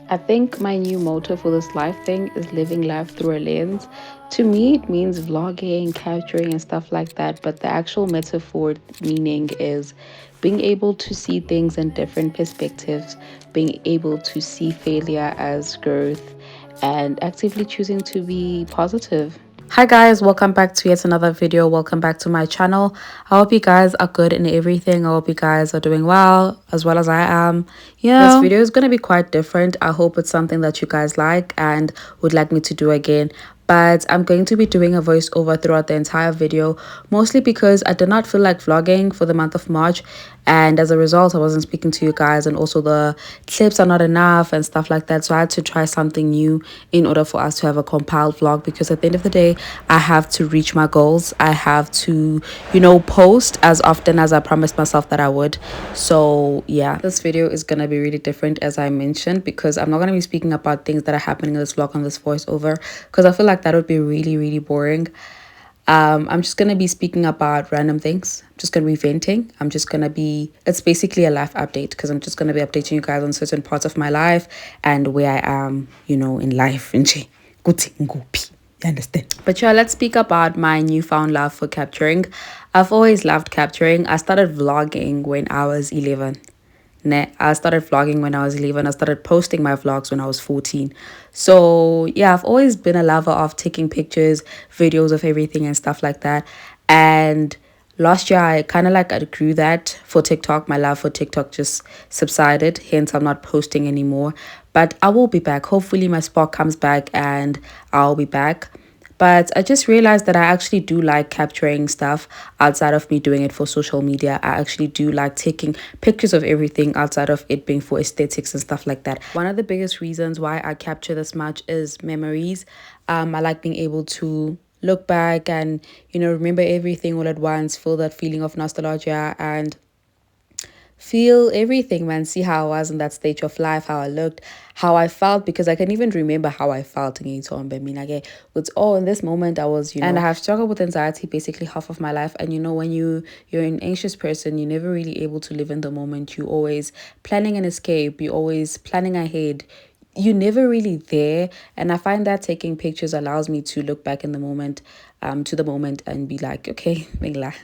I think my new motto for this life thing is living life through a lens. To me, it means vlogging, capturing, and stuff like that. But the actual metaphor meaning is being able to see things in different perspectives, being able to see failure as growth, and actively choosing to be positive. Hi guys, welcome back to yet another video. Welcome back to my channel. I hope you guys are good in everything. I hope you guys are doing well as I am. This video is going to be quite different. I hope it's something that you guys like and would like me to do again. But I'm going to be doing a voiceover throughout the entire video, mostly because I did not feel like vlogging for the month of March, and as a result I wasn't speaking to you guys, and also the clips are not enough and stuff like that. So I had to try something new in order for us to have a compiled vlog, because at the end of the day I have to reach my goals. I have to, post as often as I promised myself that I would. So yeah, this video is gonna be really different, as I mentioned, because I'm not gonna be speaking about things that are happening in this vlog on this voiceover, because I feel like that would be really, really boring. I'm just gonna be speaking about random things. I'm just gonna be venting. It's basically a life update, because I'm just gonna be updating you guys on certain parts of my life and where I am, in life. Nje. Kuthi nguphi. You understand? But yeah, let's speak about my newfound love for capturing. I've always loved capturing. I started vlogging when I was 11. Nah, I started vlogging when I was 11. I started posting my vlogs when I was 14. So, yeah, I've always been a lover of taking pictures, videos of everything and stuff like that. And last year, I kind of like outgrew that for TikTok. My love for TikTok just subsided. Hence, I'm not posting anymore. But I will be back. Hopefully, my spark comes back and I'll be back. But I just realized that I actually do like capturing stuff outside of me doing it for social media. I actually do like taking pictures of everything outside of it being for aesthetics and stuff like that. One of the biggest reasons why I capture this much is memories. I like being able to look back and, remember everything all at once, feel that feeling of nostalgia and feel everything, man. See how I was in that stage of life, how I looked, how I felt, because I can even remember how I felt in it's all in this moment I was, and I have struggled with anxiety basically half of my life. And when you're an anxious person, you're never really able to live in the moment. You always planning an escape, you always planning ahead, you never really there. And I find that taking pictures allows me to look back in the moment, to the moment, and be like, okay, Mingla,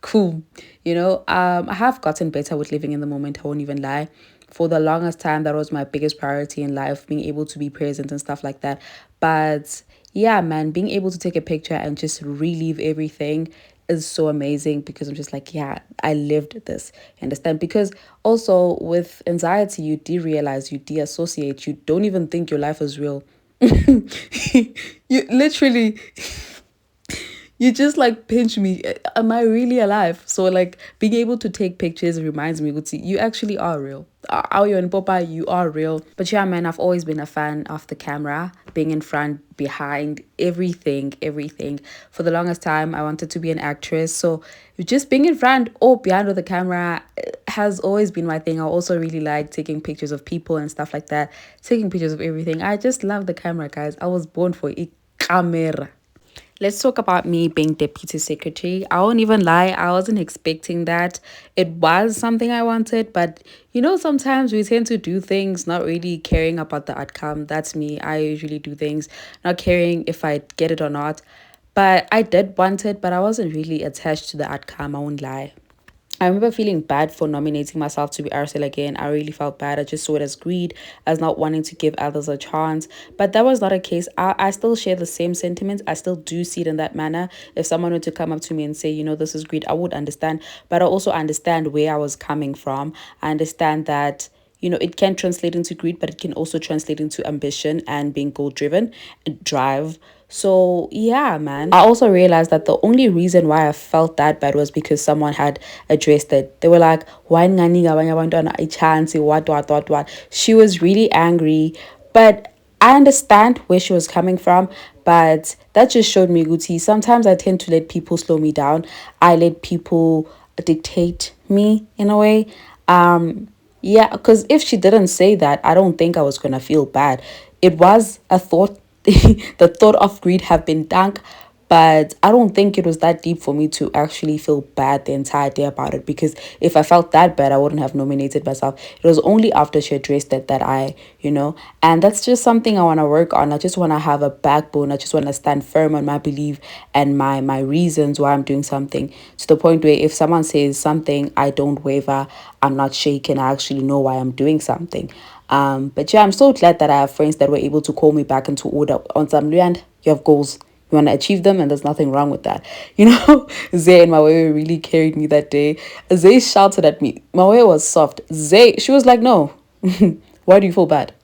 cool. I have gotten better with living in the moment. I won't even lie. For the longest time, that was my biggest priority in life, being able to be present and stuff like that. But yeah, man, being able to take a picture and just relive everything is so amazing, because I'm just like, yeah, I lived this. Understand? Because also with anxiety, you derealize, you deassociate, you don't even think your life is real. You literally, you just like pinch me. Am I really alive? So like being able to take pictures reminds me, Guti, you actually are real. Are you and Papa, you are real. But yeah, man, I've always been a fan of the camera, being in front, behind, everything. For the longest time, I wanted to be an actress. So just being in front or behind of the camera has always been my thing. I also really like taking pictures of people and stuff like that, taking pictures of everything. I just love the camera, guys. I was born for a camera. Let's talk about me being deputy secretary. I won't even lie, I wasn't expecting that. It was something I wanted, but sometimes we tend to do things not really caring about the outcome. That's me. I usually do things not caring if I get it or not. But I did want it, but I wasn't really attached to the outcome. I won't lie. I remember feeling bad for nominating myself to be RSL again. I really felt bad. I just saw it as greed, as not wanting to give others a chance. But that was not a case. I still share the same sentiments. I still do see it in that manner. If someone were to come up to me and say, this is greed, I would understand. But I also understand where I was coming from. I understand that it can translate into greed, but it can also translate into ambition and being goal driven and drive. So yeah, man. I also realized that the only reason why I felt that bad was because someone had addressed it. They were like, why ngani ngabanye abantwana a chance, what. She was really angry, but I understand where she was coming from. But that just showed me, Guti, sometimes I tend to let people slow me down. I let people dictate me in a way. Yeah, because if she didn't say that, I don't think I was gonna feel bad. It was a thought. The thought of greed have been dunk, But I don't think it was that deep for me to actually feel bad the entire day about it, because if I felt that bad, I wouldn't have nominated myself. It was only after she addressed it that and that's just something I want to work on. I just want to have a backbone. I just want to stand firm on my belief and my reasons why I'm doing something, to the point where if someone says something, I don't waver, I'm not shaken. I actually know why I'm doing something. But yeah, I'm so glad that I have friends that were able to call me back into order on some land. You have goals, you want to achieve them, and there's nothing wrong with that. Zay and Mawe really carried me that day. Zay shouted at me. Mawe was soft. Zay, she was like, no. Why do you feel bad?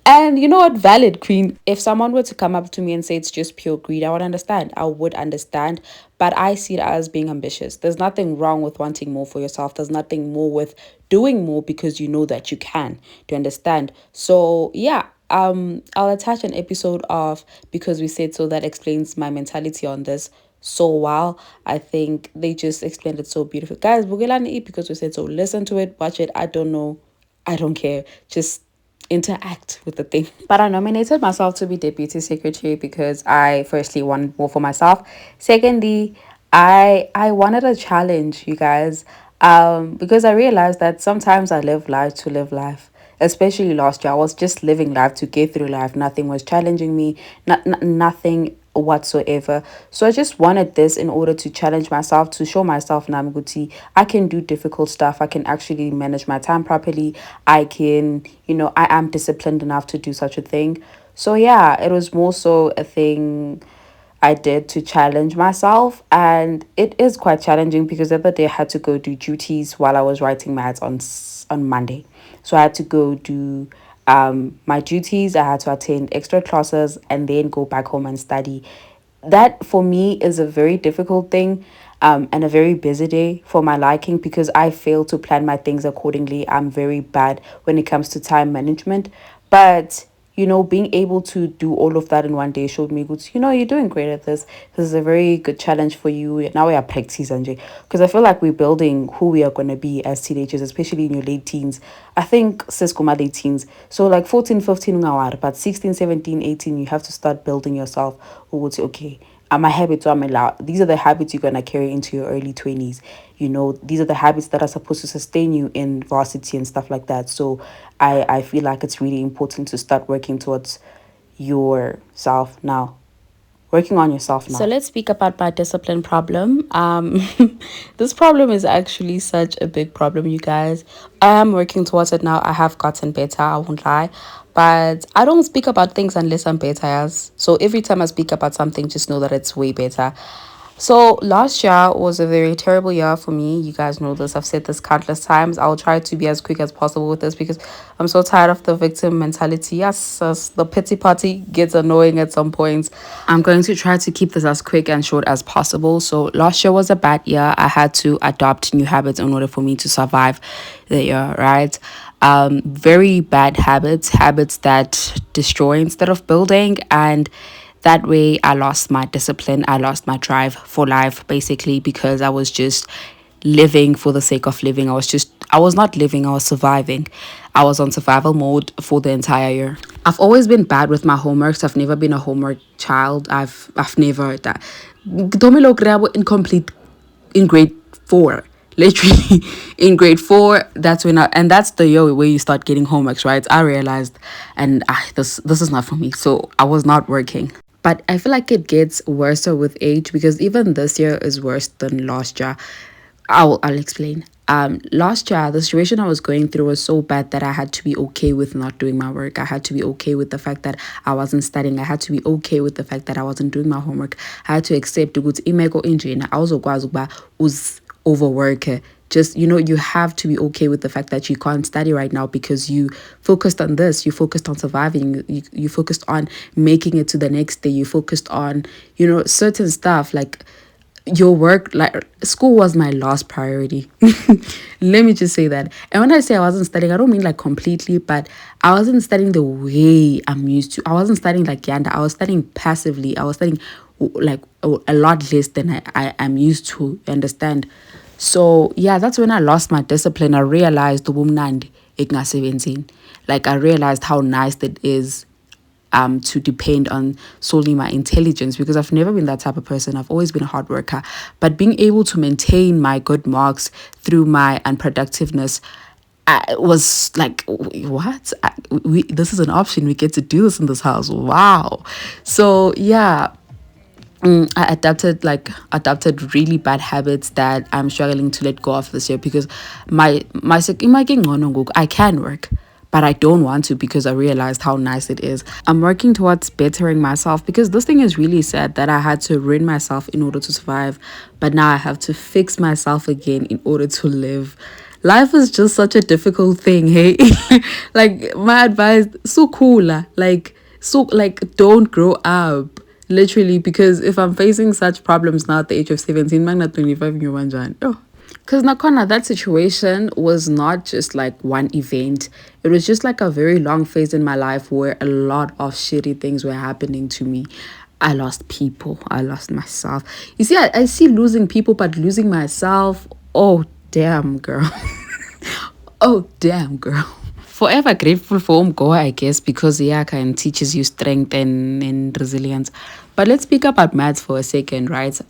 And you know what? Valid, Queen. If someone were to come up to me and say it's just pure greed, I would understand. I would understand. But I see it as being ambitious. There's nothing wrong with wanting more for yourself. There's nothing more with doing more because you know that you can. Do you understand? So yeah. I'll attach an episode of Because We Said So that explains my mentality on this so well. I think they just explained it so beautiful. Guys, Bugelani eat Because We Said So. Listen to it, watch it. I don't know. I don't care. Just interact with the thing. But I nominated myself to be deputy secretary because I firstly wanted more for myself. Secondly, I wanted a challenge, you guys. Because I realized that sometimes I live life to live life. Especially last year, I was just living life to get through life. Nothing was challenging me. Nothing whatsoever. So I just wanted this in order to challenge myself, to show myself Namguti, I can do difficult stuff. I can actually manage my time properly. I can, I am disciplined enough to do such a thing. So yeah, it was more so a thing I did to challenge myself, and it is quite challenging because the other day I had to go do duties while I was writing maths on Monday. So I had to go do my duties. I had to attend extra classes and then go back home and study. That for me is a very difficult thing, and a very busy day for my liking, because I fail to plan my things accordingly. I'm very bad when it comes to time management. But being able to do all of that in one day showed me good. You're doing great at this. This is a very good challenge for you. Now we are practice, Sanjay, because I feel like we're building who we are going to be as teenagers, especially in your late teens. I think Cisco my late teens. So like 14, 15, but 16, 17, 18, you have to start building yourself. Who would say, okay, my habits are allowed. These are the habits you're going to carry into your early 20s. These are the habits that are supposed to sustain you in varsity and stuff like that. So I feel like it's really important to start working towards yourself now. Working on yourself now. So let's speak about my discipline problem. This problem is actually such a big problem, you guys. I am working towards it now. I have gotten better, I won't lie. But I don't speak about things unless I'm better. As so every time I speak about something, just know that it's way better. So last year was a very terrible year for me. You guys know this. I've said this countless times. I'll try to be as quick as possible with this because I'm so tired of the victim mentality. Yes, the pity party gets annoying at some points. I'm going to try to keep this as quick and short as possible. So last year was a bad year. I had to adopt new habits in order for me to survive the year, right? Very bad habits that destroy instead of building. And that way I lost my discipline, I lost my drive for life, basically, because I was just living for the sake of living. I was not living, I was surviving. I was on survival mode for the entire year. I've always been bad with my homeworks. I've never been a homework child. I've never that Domino grabo incomplete in grade 4. Literally in grade 4, that's when and that's the year where you start getting homeworks, right? I realized, and this is not for me. So I was not working. But I feel like it gets worse with age, because even this year is worse than last year. I'll explain. Last year the situation I was going through was so bad that I had to be okay with not doing my work. I had to be okay with the fact that I wasn't studying. I had to be okay with the fact that I wasn't doing my homework. I had to accept ukuthi imeko injena awuzokwazi ukuba overwork. Just you have to be okay with the fact that you can't study right now because you focused on this, you focused on surviving, you focused on making it to the next day, you focused on certain stuff like your work. Like school was my last priority. Let me just say that. And when I say I wasn't studying, I don't mean like completely, but I wasn't studying the way I'm used to. I wasn't studying like Yanda. I was studying passively. I was studying like a lot less than I am used to. You understand? So yeah, that's when I lost my discipline. I realized the woman ignaseventin. Like I realized how nice it is to depend on solely my intelligence, because I've never been that type of person. I've always been a hard worker. But being able to maintain my good marks through my unproductiveness, I was like, what? This is an option. We get to do this in this house. Wow. So yeah, I adapted really bad habits that I'm struggling to let go of this year, because I can work, but I don't want to, because I realized how nice it is. I'm working towards bettering myself, because this thing is really sad that I had to ruin myself in order to survive, but now I have to fix myself again in order to live. Life is just such a difficult thing, hey. Like, my advice, so cooler, like don't grow up, literally, because if I'm facing such problems now at the age of 17, magna 25 ngiyobanjani. Oh, because nakona, that situation was not just like one event. It was just like a very long phase in my life where a lot of shitty things were happening to me. I lost people, I lost myself. You see, I see losing people, but losing myself, oh damn, girl. Oh damn, girl. Forever grateful for Umgo, I guess, because Yaka teaches you strength and resilience. But let's speak about maths for a second, right?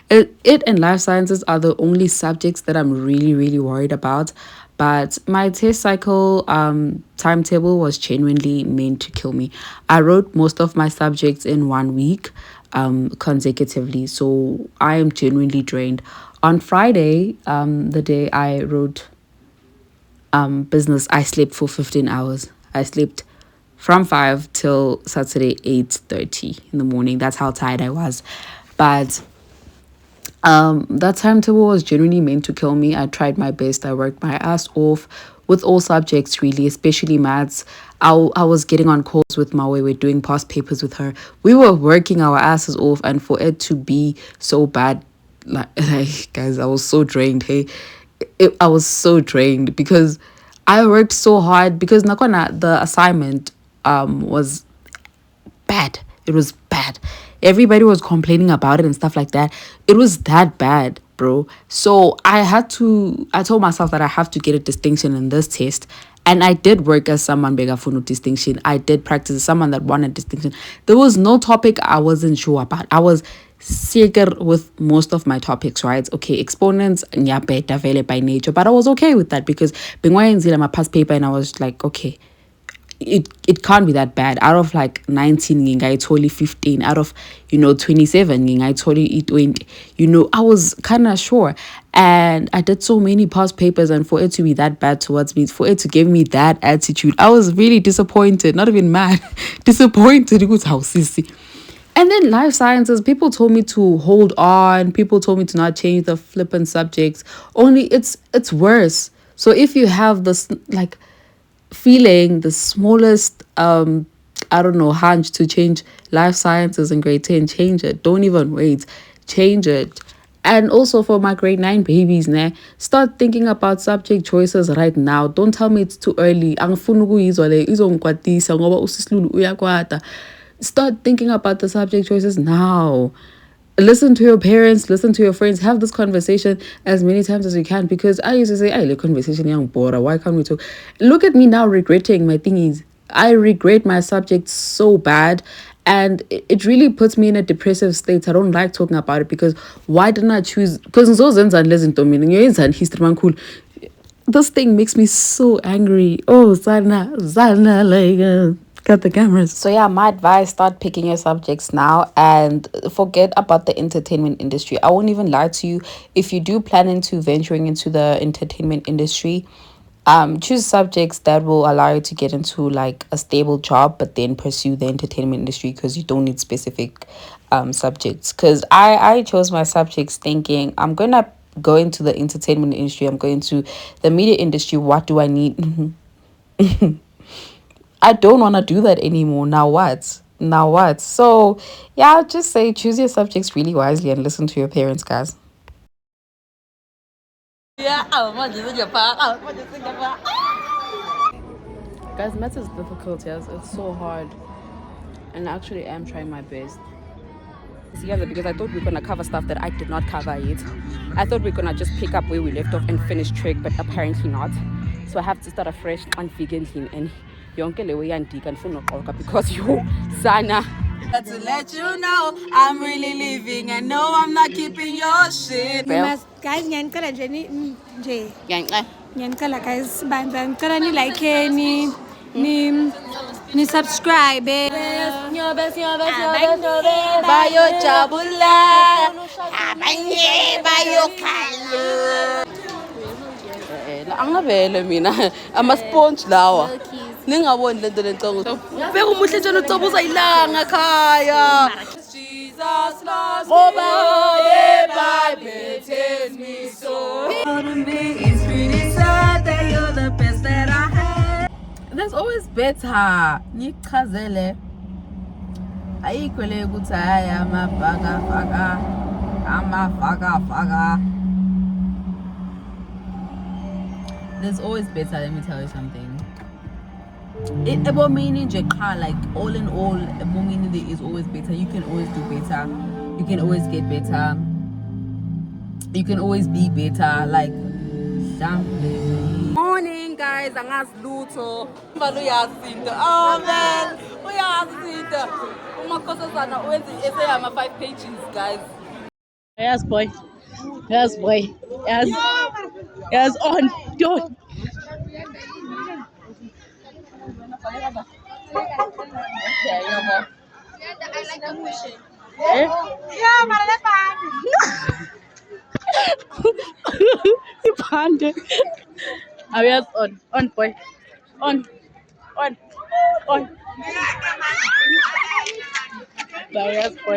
It and life sciences are the only subjects that I'm really, really worried about. But my test cycle timetable was genuinely meant to kill me. I wrote most of my subjects in 1 week consecutively, so I am genuinely drained. On Friday, the day I wrote business, I slept for 15 hours. I slept from 5 till Saturday 8:30 in the morning. That's how tired I was. But that timetable was genuinely meant to kill me. I tried my best. I worked my ass off with all subjects, really, especially maths. I was getting on calls with Mawe. We're doing past papers with her. We were working our asses off, and for it to be so bad, like guys, I was so drained. Hey, I was so drained because I worked so hard, because nakona, the assignment was bad. It was bad. Everybody was complaining about it and stuff like that. It was that bad, bro. So I told myself that I have to get a distinction in this test. And I did work as someone bega for no distinction. I did practice as someone that wanted distinction. There was no topic I wasn't sure about. I was sicker with most of my topics, right? Okay, exponents, nyabe, develop by nature. But I was okay with that, because being my past paper, and I was like, okay, it can't be that bad. Out of like 19, I totally 15. Out of 27, I totally 20. I was kind of sure, and I did so many past papers, and for it to be that bad towards me, for it to give me that attitude, I was really disappointed. Not even mad, disappointed. It was how sisi. And then life sciences, people told me to hold on. People told me to not change the flippant subjects. Only it's worse. So if you have this like feeling, the smallest I don't know, hunch to change life sciences in grade 10, change it. Don't even wait, change it. And also for my grade 9 babies, start thinking about subject choices right now. Don't tell me it's too early. Start thinking about the subject choices now. Listen to your parents, listen to your friends, have this conversation as many times as you can, because I used to say, I like conversation young bora, why can't we talk? Look at me now regretting my thingies. I regret my subject so bad, and it really puts me in a depressive state. I don't like talking about it, because why didn't I choose? Because history, this thing makes me so angry. Oh, Zana, like got the cameras. So yeah, my advice, start picking your subjects now and forget about the entertainment industry. I won't even lie to you. If you do plan into venturing into the entertainment industry, choose subjects that will allow you to get into like a stable job, but then pursue the entertainment industry, because you don't need specific subjects. Because I chose my subjects thinking I'm gonna go into the entertainment industry, I'm going to the media industry. What do I need? I don't want to do that anymore. Now what? Now what? So, yeah, I'll just say choose your subjects really wisely and listen to your parents, guys. Yeah, guys, maths is difficult, yes. It's so hard. And I actually am trying my best. Together, because I thought we were gonna cover stuff that I did not cover yet. I thought we were gonna just pick up where we left off and finish trick, but apparently not. So I have to start afresh on vegan and yonke leyo iyandika ndifuna uxoka because you sana. To let you know I'm really living and no I'm not keeping your shit. You must, guys, ngiyanicela nje nje. Ngiyanicela guys, bandla ngicela ni like ni subscribe. Bayojabula abanye bayokhala. Angavele mina ama-sponge lawa ningaboni lento lentongo ubeka umuhle njalo ucobuza ilanga khaya. Jesus loves ngoba the Bible tells me so. It's pretty sad that you're the best that I had. There's always better. Nichazele ayikho le ukuthi hayi amafaka. There's always better, let me tell you something. Like all in all, there is always better. You can always do better. You can always get better. You can always be better. Like morning guys, angasilutho. Uyazinto. Oh man, uyazinto. Umakosazana wenza essay ama 5 pages guys. Yes boy. Yes boy. Yes on. Don't. You panda. Yes on boy. On. Yes boy.